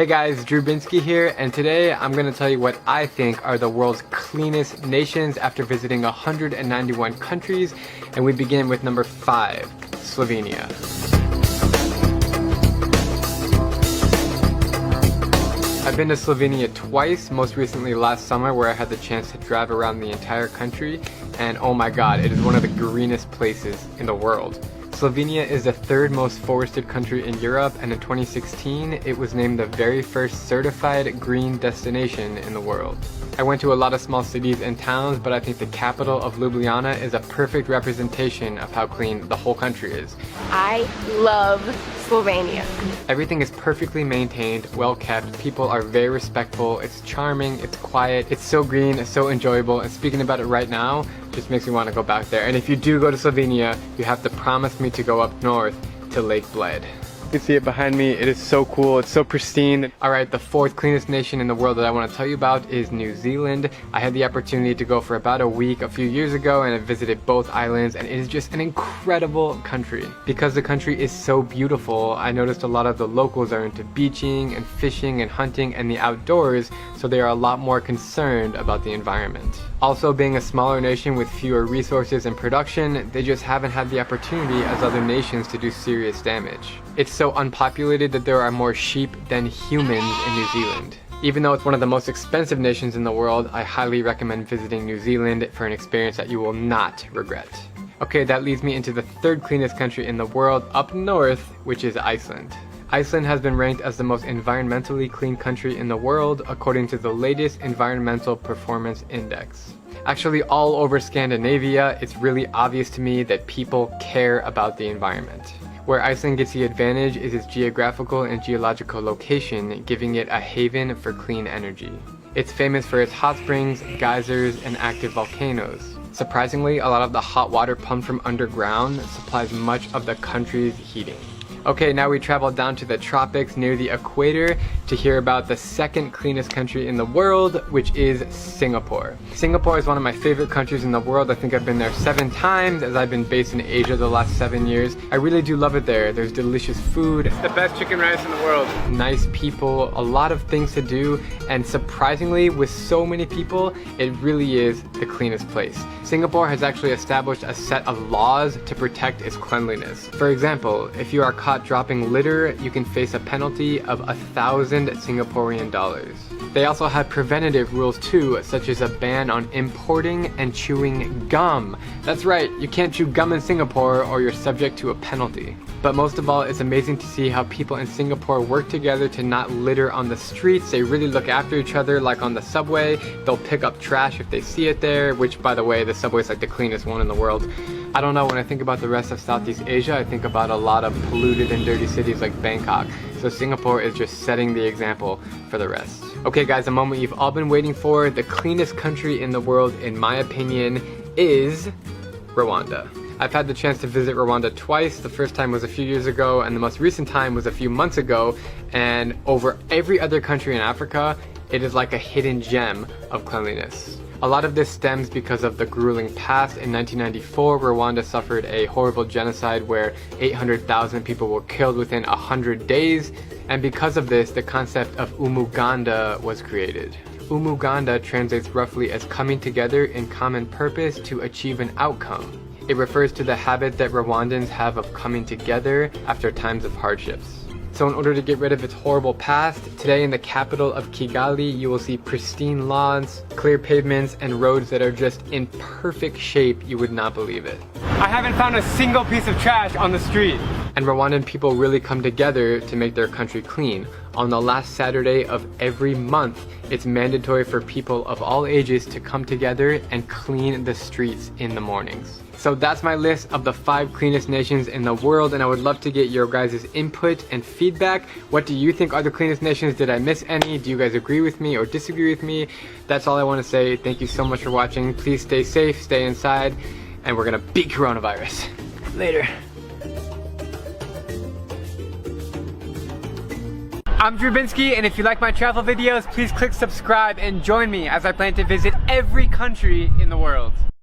Hey guys, Terbersih here, and today I'm going to tell you what I think are the world's cleanest nations after visiting 191 countries, and we begin with number 5, Slovenia. I've been to Slovenia twice, most recently last summer where I had the chance to drive around the entire country, and oh my god, it is one of the greenest places in the world. Slovenia is the third most forested country in Europe, and in 2016 it was named the very first certified green destination in the world. I went to a lot of small cities and towns, but I think the capital of Ljubljana is a perfect representation of how clean the whole country is. I love Slovenia. Everything is perfectly maintained, well kept, people are very respectful, it's charming, it's quiet, it's so green, it's so enjoyable, and speaking about it right now just makes me want to go back there. And if you do go to Slovenia, you have to promise me to go up north to Lake Bled. You can see it behind me. It is so cool. It's so pristine. Alright, the fourth cleanest nation in the world that I want to tell you about is New Zealand. I had the opportunity to go for about a week a few years ago, and I visited both islands, and it is just an incredible country. Because the country is so beautiful, I noticed a lot of the locals are into beaching and fishing and hunting and the outdoors, so they are a lot more concerned about the environment. Also, being a smaller nation with fewer resources and production, they just haven't had the opportunity as other nations to do serious damage. It's so unpopulated that there are more sheep than humans in New Zealand. Even though it's one of the most expensive nations in the world, I highly recommend visiting New Zealand for an experience that you will not regret. Okay, that leads me into the third cleanest country in the world, up north, which is Iceland. Iceland has been ranked as the most environmentally clean country in the world according to the latest Environmental Performance Index. Actually, all over Scandinavia, it's really obvious to me that people care about the environment. Where Iceland gets the advantage is its geographical and geological location, giving it a haven for clean energy. It's famous for its hot springs, geysers, and active volcanoes. Surprisingly, a lot of the hot water pumped from underground supplies much of the country's heating. Okay, now we travel down to the tropics near the equator to hear about the second cleanest country in the world, which is Singapore. Singapore is one of my favorite countries in the world. I think I've been there 7 times as I've been based in Asia the last 7 years. I really do love it there. There's delicious food. It's the best chicken rice in the world. Nice people, a lot of things to do, and surprisingly, with so many people, it really is the cleanest place. Singapore has actually established a set of laws to protect its cleanliness. For example, if you are caught dropping litter, you can face a penalty of 1,000 Singaporean dollars. They also have preventative rules too, such as a ban on importing and chewing gum. That's right, you can't chew gum in Singapore or you're subject to a penalty. But most of all, it's amazing to see how people in Singapore work together to not litter on the streets. They really look after each other, like on the subway. They'll pick up trash if they see it there, which by the way, the subway is like the cleanest one in the world. I don't know, when I think about the rest of Southeast Asia, I think about a lot of polluted and dirty cities like Bangkok. So Singapore is just setting the example for the rest. Okay guys, the moment you've all been waiting for, the cleanest country in the world, in my opinion, is Rwanda. I've had the chance to visit Rwanda twice. The first time was a few years ago, and the most recent time was a few months ago, and over every other country in Africa, it is like a hidden gem of cleanliness. A lot of this stems because of the grueling past. In 1994, Rwanda suffered a horrible genocide where 800,000 people were killed within 100 days, and because of this, the concept of Umuganda was created. Umuganda translates roughly as coming together in common purpose to achieve an outcome. It refers to the habit that Rwandans have of coming together after times of hardships. So in order to get rid of its horrible past, today in the capital of Kigali, you will see pristine lawns, clear pavements, and roads that are just in perfect shape. You would not believe it. I haven't found a single piece of trash on the street. And Rwandan people really come together to make their country clean. On the last Saturday of every month, it's mandatory for people of all ages to come together and clean the streets in the mornings. So that's my list of the 5 cleanest nations in the world, and I would love to get your guys' input and feedback. What do you think are the cleanest nations? Did I miss any? Do you guys agree with me or disagree with me? That's all I want to say. Thank you so much for watching. Please stay safe, stay inside, and we're gonna beat coronavirus. Later. I'm Terbersih, and if you like my travel videos, please click subscribe and join me as I plan to visit every country in the world.